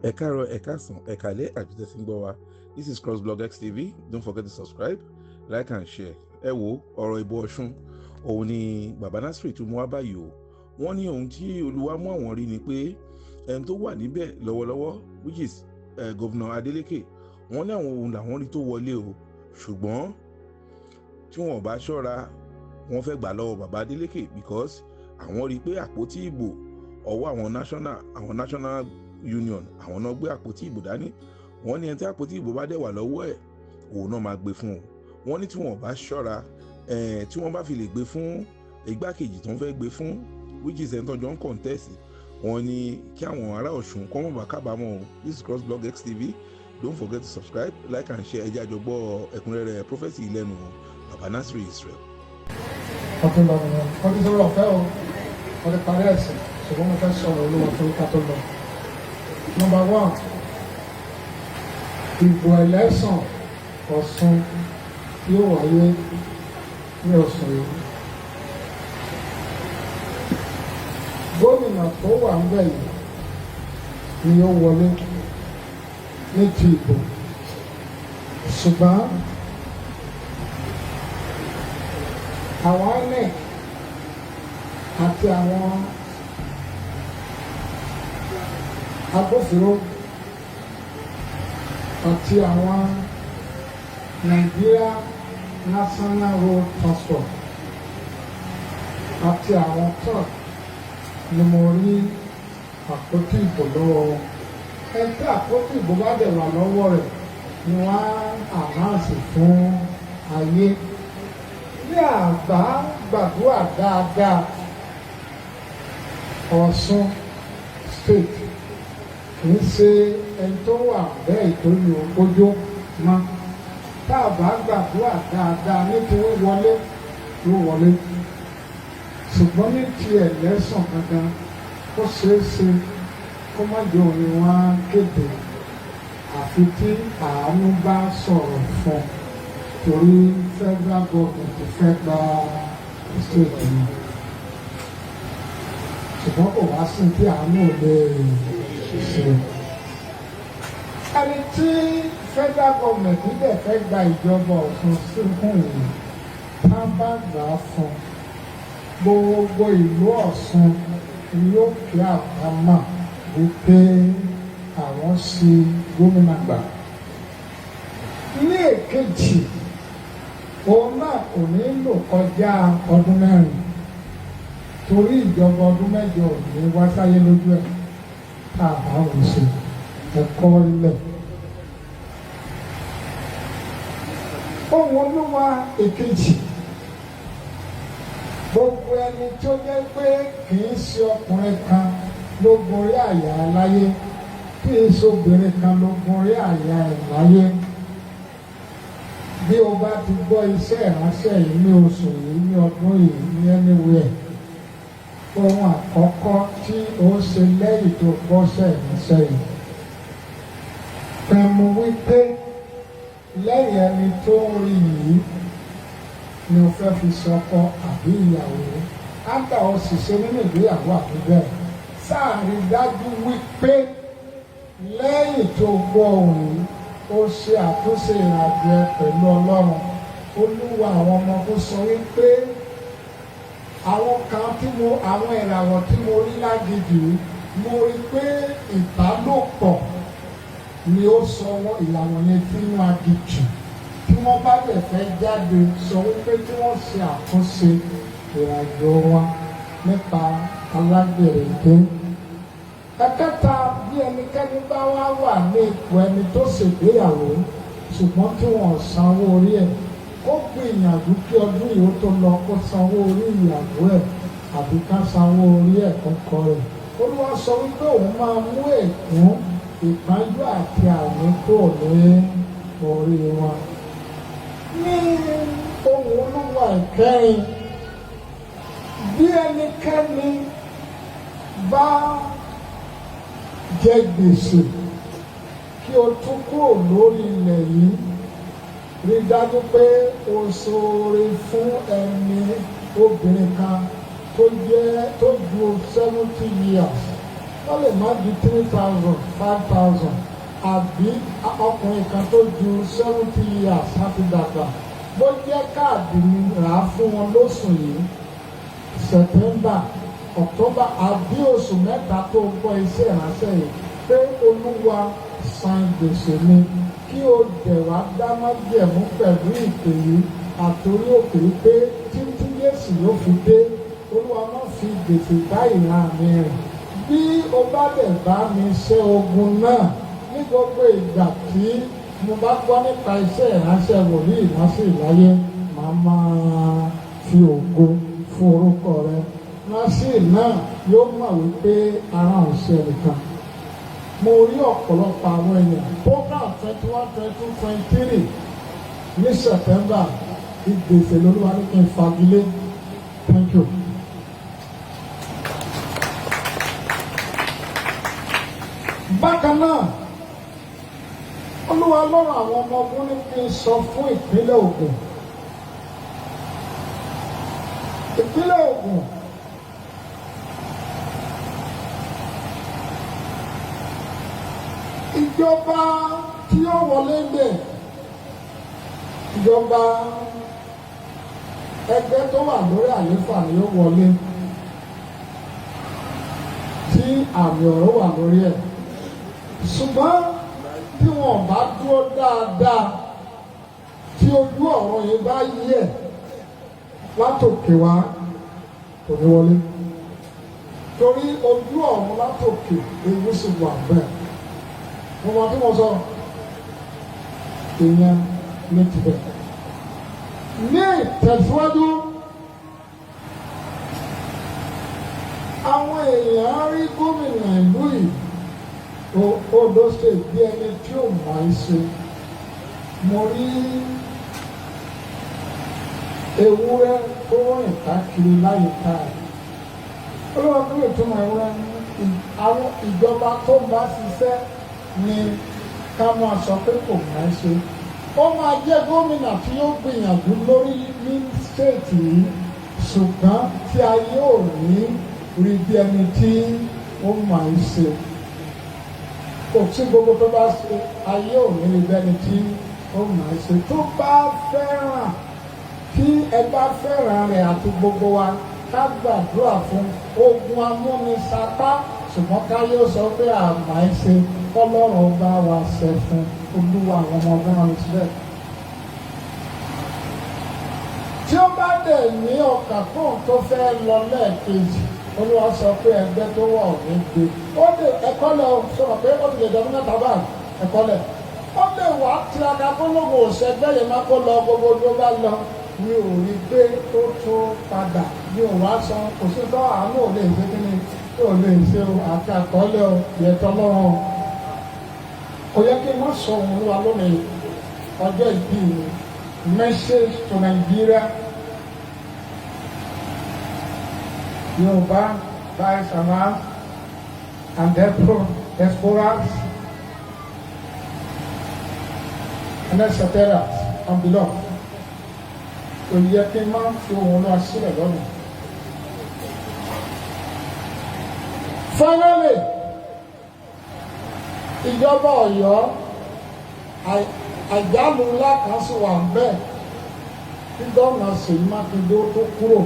Ẹ káàárọ̀, ẹ káàsán, ẹ káalẹ́ àti tẹ́sí ń gbọ́ wa. This is Crossblog XTV. Don't forget to subscribe, like and share. Ẹ wo ọ̀rọ̀ ìbò Ọ̀ṣun, òun ni Baba Nasir tún mú wá báyìí o. Wọ́n ní ohun tí Olúwa mú àwọn rí ni pé ẹni tó wà níbẹ̀ lọ́wọ́lọ́wọ́, which is Governor Adeleke, wọ́n ní àwọn ohun làwọn rí tó wọlé o. Ṣùgbọ́n tí wọ́n bá ṣọ́ra, wọ́n fẹ́ gbà lọ́wọ́ Baba Adeleke because àwọn rí pé àpótí ìbò ọwọ́ àwọn national union àwọn náà gbé àpótí ìbò dání. Wọ́n ní ẹni tí àpótí ìbò bá dẹ̀ wà lọ́wọ́ ẹ̀ òun náà máa gbé fún un. Wọ́n ní tí wọ́n bá ṣọ́ra tí wọ́n bá fi lè gbé fún igbákejì tó ń fẹ́ gbé fún which is ẹni tó jọ ń contest, wọ́n ní kí àwọn ará Ọ̀ṣun kọ́ mọ̀ bá kábàámọ̀ o. This is Crossblog XTV. Don't forget to subscribe, like and share. Ẹ jẹ́ àjọgbọ́ ẹ̀kúnrẹ́rẹ́ prophecy lẹ́nu Baba Nasir Israel. ọdún lọ nìyẹn ọdún tó lọ fẹ́ o ọdún parí ẹ̀sìn ṣùgbọ́n mo fẹ́ sọ̀rọ̀ olówó tó ká tó lọ. Number 1, ìbò ẹlẹ́sàn Ọ̀ṣun yóò wáyé ní ọ̀sán yìí. Gómìnà tó wà ń bẹ̀ yìí ni ó wọlé ní ti ìbò, ṣùgbọ́n àwọn INEC àti àwọn agbófinró àti àwọn Nigeria National Road Transport àti àwọn truck ni mo rí àpótí ìbò lọ́wọ́ wọn. Ẹni tí àpótí ìbò bá dẹ̀ wà lọ́wọ́ rẹ̀ ni wọ́n á ànáàsì fún ayé. Ní àgbà gbàdúrà dáadáa Ọ̀ṣun state kìí ṣe ẹni tó wà bẹ́ẹ̀ ìtòlú ogójó mọ́. Tá a bá gbàdúrà dáadáa nítorí wọlé ló wọlé. Ṣùgbọ́n ní ti ẹ̀lẹ́sàn gangan ó ṣeé ṣe kó má jẹ́ òun ni wọ́n á kéde àfi tí àánú bá sọ̀rọ̀ fún un torí federal government fẹ́ gba state yìí. Ṣùgbọ́n kò wá sí tí àánú ò lè ṣe. Ẹni tí federal government dẹ̀ fẹ́ gba ìjọba Ọ̀ṣun sí fún yìí, tá bá gbà á fún gbogbo ìlú Ọ̀ṣun yóò kí àbámà wípé àwọn sí gómìnà gbà. Ní èkejì, òun náà kò ní lò kọjá ọdún 4 torí ìjọba ọdún 8 ò ní wá sáyé lójú ẹ̀ tá a bá wò ṣe ẹ̀kọ́ ilẹ̀. Ohun Olúwa èkejì, gbogbo ẹni tó jẹ́ pé kì í ṣe ọkùnrin kan ló gorí àyà láyé, kì í ṣe obìnrin kan ló gorí àyà ẹ̀ láyé. Bí o bá ti gbọ́ iṣẹ́ ìránṣẹ́ yìí ní oṣù yìí ní ọdún yìí ní anywhere, ohun àkọ́kọ́ tí ó ṣe lẹ́yìn tó gbọ́ṣẹ́ ìránṣẹ́ yìí, pinnu wípé lẹ́yìn ẹni tó ń rí yìí ni o fẹ́ fi ṣọkọ àbí ìyàwó. Áńtà ó sì ṣe nínú ìgbéyàwó àbí bẹ́ẹ̀. Sáàrí dájú wípé lẹ́yìn tó gbọ́ ohùn yìí ó ṣe àtúnṣe ìrìnàjò ẹ pẹ̀lú Ọlọ́run. Olúwa àwọn ọmọ tó sọ wípé àwọn ìràwọ̀ tí mo rí lágìdì mo rí pé ìbálòpọ̀ ni ó sọ ìlànà yẹn tí wọ́n á di jù. Tí wọ́n bá lè fẹ́ jáde sọ wípé tí wọ́n ṣe àtúnṣe ìrìnàjò wọn nípa alágbèrè dé. Ẹ̀kẹta, bí ẹnikẹ́ni bá wà ní ipò ẹni tó ṣègbéyàwó ṣùgbọ́n tí wọ́n sanwó orí ẹ̀, ó gbìyànjú kí ọdún yìí ó tó lọ kó sanwó orí ìyàwó ẹ̀ àbí ká sanwó orí ẹ̀ kọ́kọ́ rẹ̀. Olúwa sọ wípé òun máa mú ègún, ìpọ́njú àti àìní kúrò ní orí wọn. Ní ohun Olúwa ìkẹrin, bí ẹnikẹ́ni bá jẹ gbèsè kí o tún kúrò lórí ilẹ̀ yìí, rí dájú pé o ṣoore fún ẹni obìnrin kan tó ju 70 years wọ́n lè má ju 3,000 5,000 àbí ọkùnrin kan tó ju 70 years láti dàgbà bó jẹ́ káàdì ni rà á fún wọn lóṣù yìí September October àbí oṣù mẹ́ta tó gbọ́ iṣẹ́ ìránṣẹ́ yìí pé Olúwa san gbèsè mi kí o dẹ̀ wá dá májẹ̀mú pẹ̀lú ìpè yìí àtòrí òkè pé títí Jésù yóò fi dé Olúwa má fi gbèsè bá ìran mi rìn bí o bá dẹ̀ bá mi ṣe ogun náà ní gbogbo ìgbà tí mo bá gbọ́ nípa iṣẹ́ ìránṣẹ́ wòlíì ìránṣẹ́ ìláyé màá máa fi ògo fún orúkọ rẹ ránṣẹ́ náà yóò mọ̀ wípé ara òun ṣe nìkan. Mo rí ọ̀pọ̀lọpọ̀ àwọn èèyàn program 21, 22, 23 ní September ìgbésẹ̀ lóluwà ní kí n fagilé. Thank you. Bákan náà Olúwa lọ́rọ̀ àwọn ọmọ ogun ní kí n sọ fún ìpínlẹ̀ Ògùn. Ìpínlẹ̀ Ògùn ìjọba tí ó wọlé bẹ̀ ìjọba ẹgbẹ́ tó wà lórí àlééfà ni ó wọlé tí àmì ọ̀rọ̀ wà lórí ẹ̀ ṣùgbọ́n tí wọn bá dúró dáadáa tí ojú ọ̀rọ̀ yẹn bá yẹ̀ látòkè wá kò ní wọlé torí ojú ọ̀run látòkè ewu sì wà bẹ́ẹ̀ mo mọ tí mo sọ èèyàn ní tibẹ̀ ní ìtẹ̀síwájú àwọn èèyàn rí gómìnà ìlú yìí Ondo State bí ẹni tí ò mọ̀ ẹ́ ṣe mo rí ewúrẹ́ tó rìn káàkiri láyìíká ẹ̀ olóòwò tó lè túmọ̀ ewúrẹ́ àwọn ìjọba tó ń bá ṣiṣẹ́ ni ká máa sọ pé kò mọ̀ ẹ́ ṣe ó máa jẹ́ gómìnà tí yóò gbìyànjú lórí ní stéètì yìí ṣùgbọ́n tí ayé ò ní rí bí ẹni tí ó mọ̀ ẹ́ ṣe kò sí gbogbo tó bá ṣe ayé ò ní rí bí ẹni tí ó mọ̀ ẹ́ ṣe tó bá fẹ́ràn tí ẹ bá fẹ́ràn rẹ̀ àti gbogbo wa ká gbàdúrà fún ogun amúnisapá ṣùgbọ́n káyé ó sọ pé àmà ẹ ṣe kọ́lọ́run bá wa ṣe fún Olúwa àwọn ọmọ ọgbọ́n rẹ̀ sílẹ̀. tí ó bá dẹ̀ ní ọkà fóun tó fẹ́ lọ lẹ́ẹ̀kejì Olúwa sọ pé ẹgbẹ́ tó wà ò ní gbé ó lè ẹ̀kọ́ lẹ̀ sọ̀rọ̀ pé ó ti lè dọ́gbọ́n mẹ́ta báyìí ẹ̀kọ́ lẹ̀ ó lè wá tiraka kó lóun ò ṣẹgbẹ́ yẹn má kó lọ gbogbo tó bá lọ mi ò rí pé tó tó padà mi ò wá sọ kò sí tó àánú ò lè ṣe kíni tó lè ṣe o àti àkọọ́lẹ̀ o ìyẹ̀tọ́ lọ́wọ́ o kò yẹ kí wọ́n sọ òun ló wa lónìí ọjọ́ ìbí mi message to Nigeria Yorùbá diasporas and diasporas and etc. and below. Kò yẹ kí n máa fi òun lọ sílẹ̀ lọ́nà. Finally, ìjọba Ọ̀yọ́ àjálù ńlá kan sì wà bẹ́ẹ̀ tí gómìnà Ṣèyí Mákindé tó kúrò.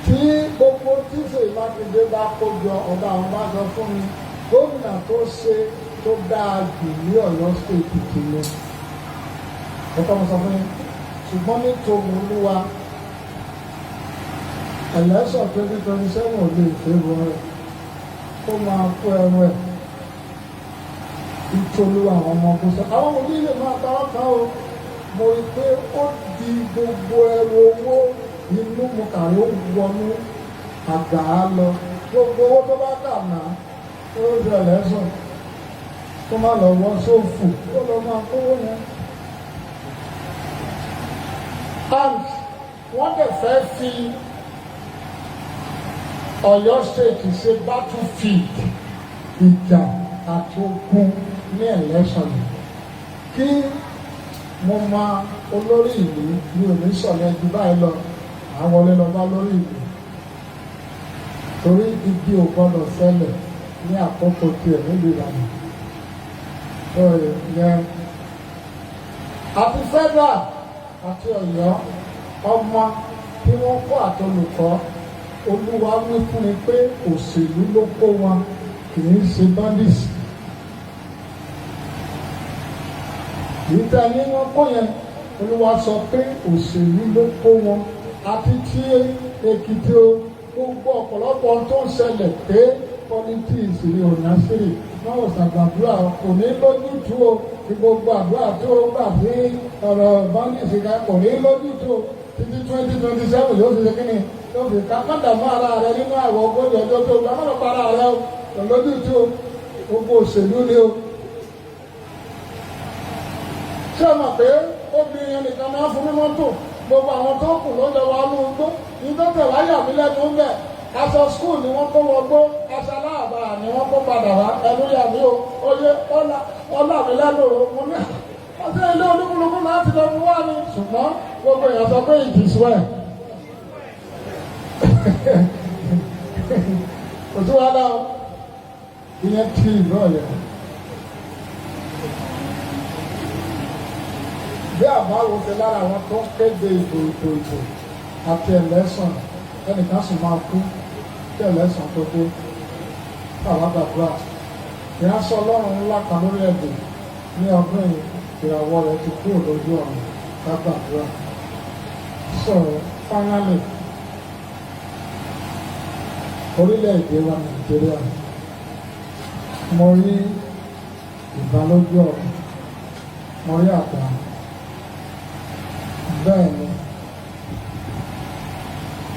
Tí gbogbo tí Ṣèyí Mákindé bá kó jọ ọba àwọn bá sọ fún mi gómìnà tó ṣe tó dáa jù ní Ọ̀yọ́ stéètì kìíní. Ọkọ̀ mo sọ fún yín ṣùgbọ́n nítorí Olúwa ẹ̀lẹ́sọ̀ 2027 ò lè fẹ́ràn rẹ̀ kó máa kó ẹrù ẹ̀ nítorí àwọn ọmọ ọgbọ́n sọ àwọn òbí lè máa bá wọn kan o mo rí pé ó di gbogbo ẹrù owó inú mu kàrí ó wọnú àgbà á lọ gbogbo owó tó bá dà náà ó rí ẹ̀lẹ́sọ̀ kó má lọ wọ́n sófù ó lọ máa kówó yẹn. And wọ́n dẹ̀ fẹ́ fi Ọ̀yọ́ state ṣe battlefield ìjà àti ogun ní election kí mo máa olórí ìlú mi ò ní sọ̀rọ̀ ẹjú báyìí lọ àwọn wọlé lọ bá lórí ìlú torí ibi ò gbọdọ̀ ṣẹlẹ̀ ní àkókò tiẹ̀ nílùú Ìbàdàn. tó yẹ àti federal àti Ọ̀yọ́ ọmọ tí wọ́n kọ́ àtolùkọ́ Olúwa wí fún mi pé òṣèlú ló kó wọn kì í ṣe bandits. kì í ta ní wọn kó yẹn Olúwa sọ pé òṣèlú ló kó wọn àti tí Èkìtì o gbogbo ọ̀pọ̀lọpọ̀ tó ń ṣẹlẹ̀ pé politics ni ònàṣírí náà ò ṣàgbàdúrà kò ní lójútùú o ti gbogbo àdúrà tó gbà sí ọ̀rọ̀ bandits ká kò ní lójútùú o títí 2027 yóò fi ṣe kí ni yóò fi ká má dààmú ara rẹ nínú àwọ̀ ogójì ọjọ́ tó gbà má lọ para rẹ o kò lójútùú o gbogbo òṣèlú ni o. ṣé o mọ̀ pé obìnrin yẹn nìkan máa ń fún mi mọ́tò gbogbo àwọn tó kù ló lọ wá ló ń gbó ìdókè wáyà mi lẹ́nu ń bẹ̀ aṣọ skul ni wọ́n kó wọgbó aṣọ aláàbà ni wọ́n kó padà wá ẹnu yà mí o oyè ọlá mi lẹ́nu o mo ní ọjọ́ ilé olúkúlùkù láti lọ mú wá mi ṣùgbọ́n gbogbo èèyàn sọ pé ìdìsú ẹ̀ kò tí wàá dá o ìyẹn tí ìlú ọ̀yẹ́. bí àbáwo ṣe lára àwọn tó ń kéde ìbò àti ẹlẹ́sàn ẹnìkan sì máa kú kí ẹlẹ́sàn tó dé àwọn gbàdúrà ìránṣẹ́ Ọlọ́run ńlá kan lórí ẹ̀dẹ̀ ní ọdún ìràwọ̀ rẹ̀ ti kúrò lójú ọ̀run gbàdúrà. So finally orílẹ̀-èdè wa Nàìjíríà mo rí ìbálòjú ọ̀run mo rí àgbà. Bẹ́ẹ̀ ni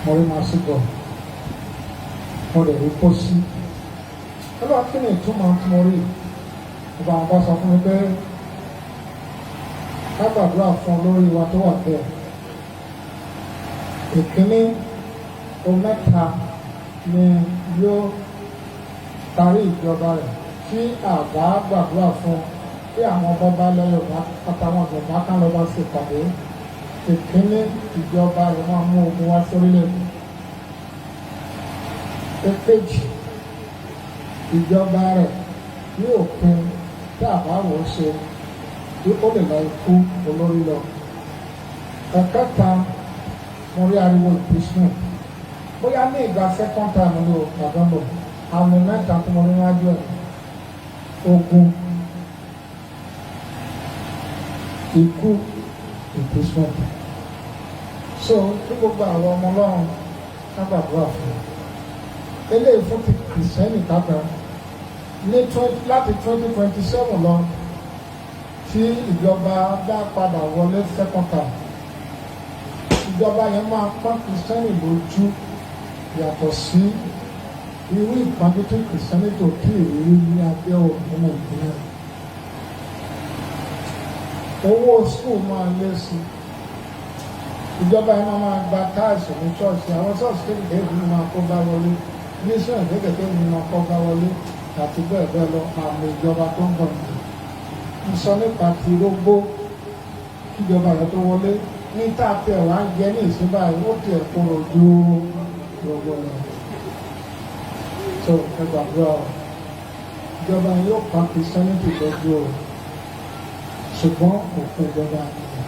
mo rí máa sí bọ̀ mo lè rí pósí ọlọ́run kí ni ìtumọ̀ tí mo rí ọba àwọn bá sọ fún mi pé ká gbàdúrà fún olórí wa tó wà bẹ́ẹ̀ ìkíní omẹ́ta ni yóò parí ìjọba rẹ̀ tí àbá gbàdúrà fún kí àwọn bọ́bá lẹ́yìn ọ̀gá àtàwọn ọ̀gá kan lọ́ba sì pàdé. Ìkíní ìjọba rẹ̀ máa mú ogun wá sórílẹ̀-èdè. Èkejì ìjọba rẹ̀ ní òpin tí àbáwò ṣe bí ó lè lọ ikú olórí lọ. Ẹ̀kẹta mo rí ariwo impeachment. Bóyá ní ìgbà second time ní November àmì mẹ́ta tí mo rí wájú ẹ̀ ogun ikú impeachment. So tí gbogbo àwọn ọmọ Ọlọ́run ká gbàdúrà fún un. Eléyìí fún ti kìrìsìtẹ́nì kápẹ́ ní láti 2027 lọ tí ìjọba dá padà wọlé second time. Ìjọba yẹn máa pọ́n kìrìsìtẹ́nì lójú yàtọ̀ sí irú ìpàdé tó kìrìsìtẹ́nì tó kí ìrírí ní abẹ́ òkun Nàìjíríà. Owó skul máa lé sí ìjọba yẹn máa gba táàsì ní ṣọ́ọ̀ṣì àwọn ṣọ́ọ̀ṣì kékeré ìlú máa kó bá wọlé iléeṣẹ́ kékeré ìlú máa kó bá wọlé àti bẹ́ẹ̀ bẹ́ẹ̀ lọ àmì ìjọba tó ń bọ̀ nìyẹn. Mo sọ nípa ti rógbó kíjọba yẹn tó wọlé ní táàpẹ̀ wá ń jẹ ní ìsúnbà ó tiẹ̀ kúrò ju gbogbo rẹ̀. So ẹ gbàgbọ́ ìjọba yẹn yóò pa Christianity lójú o ṣùgbọ́n òfin ìjọba nìyẹn.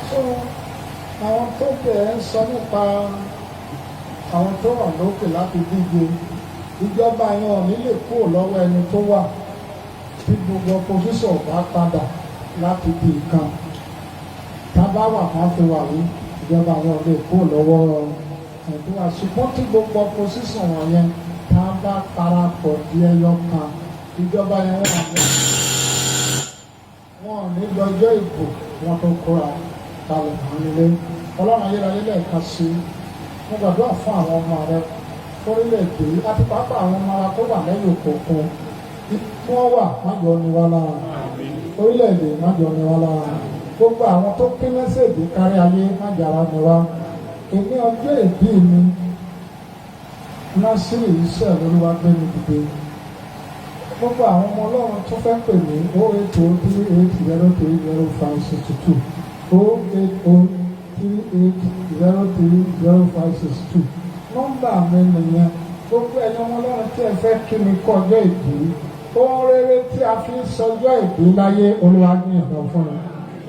So àwọn tó bẹ̀ ń sọ nípa àwọn tó wà lókè láti díje ìjọba yẹn ò ní lè kúrò lọ́wọ́ ẹni tó wà tí gbogbo opposition bá padà láti di nǹkan tábà wà má fi wà wí ìjọba yẹn ò lè kúrò lọ́wọ́ ẹni tó wà ṣùgbọ́n tí gbogbo opposition wọ̀nyẹn tá a bá parapọ̀ di ẹyọ kan ìjọba yẹn wọn ò ní lọ́jọ́ ìbò wọn tó kóra kalẹ̀ mọ́ nílé ọlọ́run ayérayé lẹ́ẹ̀kan sí mo gbàdúrà fún àwọn ọmọ rẹ fórílẹ̀-èdè àti pàápàá àwọn ọmọ wa tó wà lẹ́yìn òkùnkùn tí wọ́n wà májọ ni wá lára orílẹ̀-èdè májọ ni wá lára gbogbo àwọn tó pín mẹ́sẹ̀ẹ̀dì kárí ayé májàra ni wá èmi ọjọ́ ìbí mi násìrì iṣẹ́ lóríwá gbé mi dìde gbogbo àwọn ọmọ ọlọ́run tó fẹ́ pè mí 08038030562 08038030562 nọ́mbà mi nìyẹn. Gbogbo ẹ̀yin ọmọ Ọlọ́run tí ẹ fẹ́ kí mi kọ́ ọjọ́ ìbí, ohun rere tí a fi ń sọjọ́ ìbí láyé Olúwa gbìyànjú fún mi.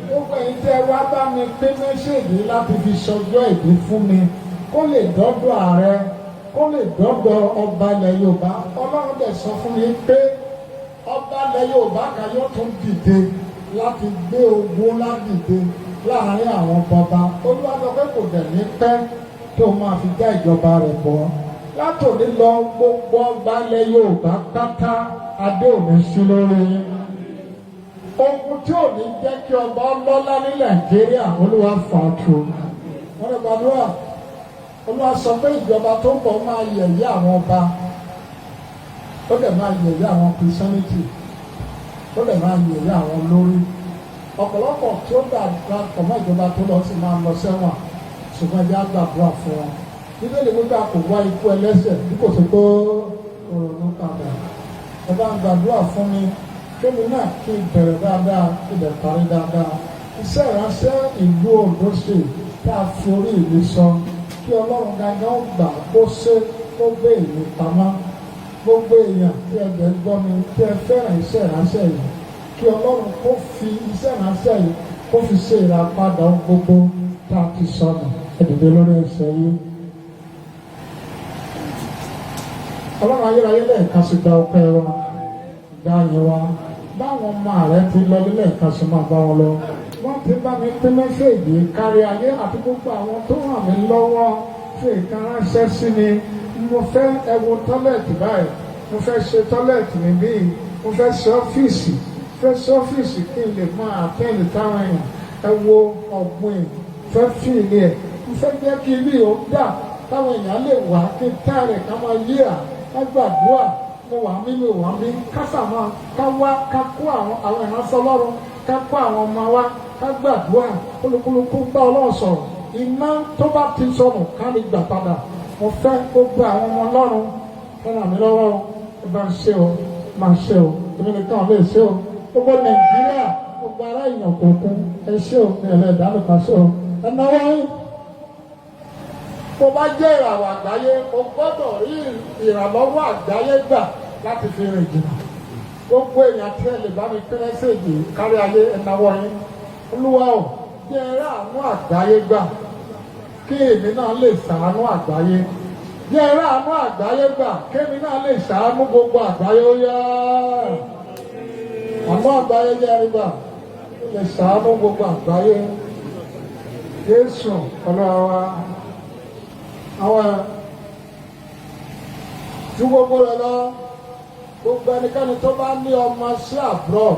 Gbogbo ẹ̀yin tí ẹ wá bá mi pé méṣèèjì láti fi sọjọ́ ìbí fún mi kó lè dọ́dọ̀ ààrẹ, kó lè dọ́dọ̀ ọba ilẹ̀ Yorùbá. Ọlọ́run dẹ̀ sọ fún mi pé ọba ilẹ̀ Yorùbá kan yóò tún dìde láti gbé ogun ládìde láàrin àwọn bọba. Olúwa sọ pé kò dẹ̀ ní pẹ́ tó máa fi já ìjọba rẹ̀ bọ́. Látòní lọ gbogbo ọba ilẹ̀ Yorùbá pátá adé òní sí lórí yín. Ogun tí ò ní jẹ́ kí ọba ọlọ́lá ní Nàìjíríà Olúwa fà á tu. Wọ́n lè gbàdúrà. Olúwa sọ pé ìjọba tó ń bọ̀ máa yẹ̀yẹ́ àwọn ọba, ó dẹ̀ máa yẹ̀yẹ́ àwọn Christianity, ó dẹ̀ máa yẹ̀yẹ́ àwọn olórí. Ọ̀pọ̀lọpọ̀ tí ó dàgbà pọ̀ mọ́ ìjọba tó lọ sí máa lọ sẹ́wọ̀n, ṣùgbọ́n ẹjẹ́ á gbàdúrà fún wọn. Bíbélì nígbà kò wá ikú ẹlẹ́ṣẹ̀ bí kò sí pé òòrùn padà. Ẹ bá ń gbàdúrà fún mi, kémi náà kí n bẹ̀rẹ̀ dáadáa, kí n bẹ̀ parí dáadáa. Iṣẹ́ ìránṣẹ́ ìlú Ondo ṣe tá a fi orí ìlú sọ, kí Ọlọ́run gangan gbà kó ṣe kó gbé ìlú pamọ́. Gbogbo èèyàn tí ẹ bẹ̀ gbọ́ mi, tí ẹ fẹ́ràn iṣẹ́ ìránṣẹ́ yìí, kí Ọlọ́run kó fi iṣẹ́ ìránṣẹ́ yìí kó fi ṣe ìràpadà gbogbo tá a ti sọnù. Ẹ dìde lórí ẹsẹ̀ yìí. Ọlọ́run ayérayé lẹ́ẹ̀kan sí gba ọpẹ́ wa, gba yẹn wa. Báwọn ọmọ rẹ ti lọ lẹ́ẹ̀kan sí máa bá wọn lọ. Wọ́n ti bá mi pín mẹ́sẹ̀gì kárí ayé àti gbogbo àwọn tó ràn mí lọ́wọ́ fi ìkan ránṣẹ́ sí mi. Mo fẹ́ ẹwo tọ́lẹ̀tì báyìí, mo fẹ́ ṣe tọ́lẹ̀tì níbí, mo fẹ́ ṣe ọ́fíìsì kí n lè máa àtẹ́lẹ̀ táwọn èèyàn. Ẹ wo ọ̀gbìn fẹ́ fìlì ẹ̀, mo fẹ́ jẹ́ kí ilé ò dà táwọn èèyàn lè wá kí táàrẹ̀ ká máa yíra ká gbàdúrà. Mo wà mí mi wà mí kásà máa ká wá ká kó àwọn ìránṣẹ́ Ọlọ́run ká kó àwọn ọmọ wa ká gbàdúrà kólókólókó bá Ọlọ́run sọ̀rọ̀. Iná tó bá ti sọnù ká lè gbà padà. Mo fẹ́ gbogbo àwọn ọmọ Ọlọ́run fẹ́ràn mi lọ́wọ́ o, ẹ bá ń ṣe o, máa ṣe o, èmi nìkan lè ṣe o. Gbogbo Nàìjíríà, gbogbo ará ìyàn kòkun, ẹ ṣe o, ní ẹlẹ́dàá lè máa ṣe o. Ẹ náwó yín. Tó bá jẹ́ ìràwọ̀ àgbáyé, o gbọ́dọ̀ rí ìrànlọ́wọ́ àgbáyé gbà láti fi rìn jìnnà. Gbogbo èèyàn tí ẹ lè bá mi pín mẹ́sẹ̀gì kárí ayé ẹ náwó yín. Olúwa o, jẹ́ ẹ rí àánú àgbáyé gbà kí èmi náà lè ṣàánú àgbáyé. Jẹ́ ẹ rí àánú àgbáyé gbà kí èmi náà lè ṣàánú gbogbo àgbáyé. Ó yá àánú àgbáyé jẹ́ ẹ rí gbà lè ṣàánú gbogbo àgbáyé. Jésù Olúwa wa. Àwọn ju gbogbo rẹ̀ lọ, gbogbo ẹnikẹ́ni tó bá ní ọmọ sí abroad